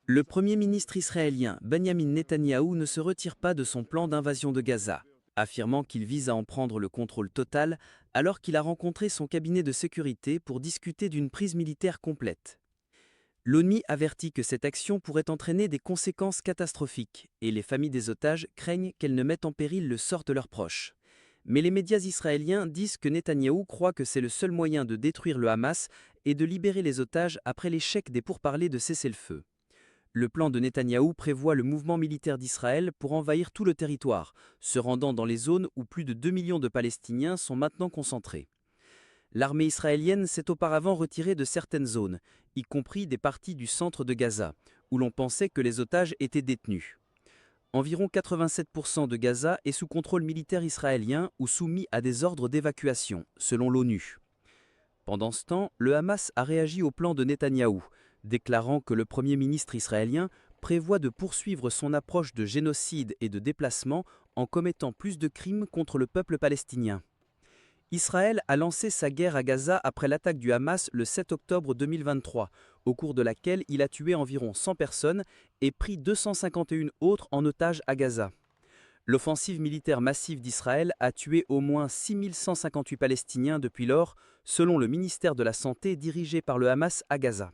Le Premier ministre israélien Benjamin Netanyahou ne se retire pas de son plan d'invasion de Gaza, affirmant qu'il vise à en prendre le contrôle total alors qu'il a rencontré son cabinet de sécurité pour discuter d'une prise militaire complète. L'ONU avertit que cette action pourrait entraîner des conséquences catastrophiques et les familles des otages craignent qu'elle ne mette en péril le sort de leurs proches. Mais les médias israéliens disent que Netanyahou croit que c'est le seul moyen de détruire le Hamas et de libérer les otages après l'échec des pourparlers de cessez-le-feu. Le plan de Netanyahou prévoit le mouvement militaire d'Israël pour envahir tout le territoire, se rendant dans les zones où plus de 2 millions de Palestiniens sont maintenant concentrés. L'armée israélienne s'est auparavant retirée de certaines zones, y compris des parties du centre de Gaza, où l'on pensait que les otages étaient détenus. Environ 87% de Gaza est sous contrôle militaire israélien ou soumis à des ordres d'évacuation, selon l'ONU. Pendant ce temps, le Hamas a réagi au plan de Netanyahou, déclarant que le Premier ministre israélien prévoit de poursuivre son approche de génocide et de déplacement en commettant plus de crimes contre le peuple palestinien. Israël a lancé sa guerre à Gaza après l'attaque du Hamas le 7 octobre 2023, au cours de laquelle il a tué environ 100 personnes et pris 251 autres en otage à Gaza. L'offensive militaire massive d'Israël a tué au moins 6158 Palestiniens depuis lors, selon le ministère de la Santé dirigé par le Hamas à Gaza.